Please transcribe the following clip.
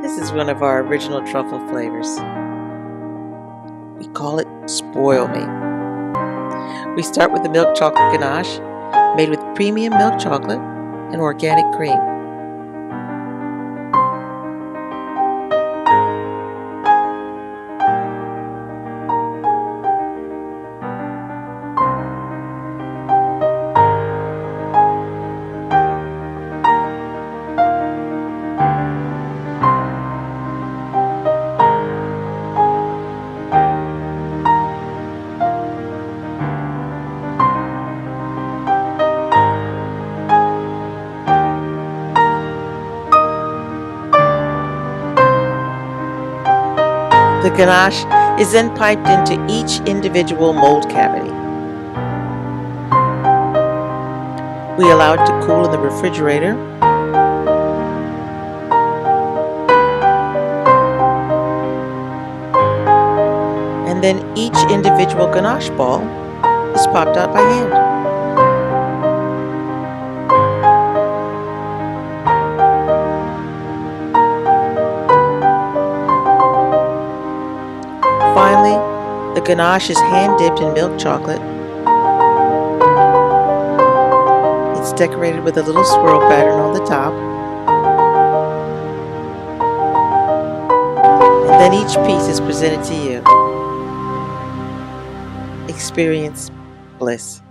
This is one of our original truffle flavors. We call it Spoil Me. We start with the milk chocolate ganache made with premium milk chocolate and organic cream. The ganache is then piped into each individual mold cavity. We allow it to cool in the refrigerator. And then each individual ganache ball is popped out by hand. Finally, the ganache is hand-dipped in milk chocolate. It's decorated with a little swirl pattern on the top. And then each piece is presented to you. Experience bliss.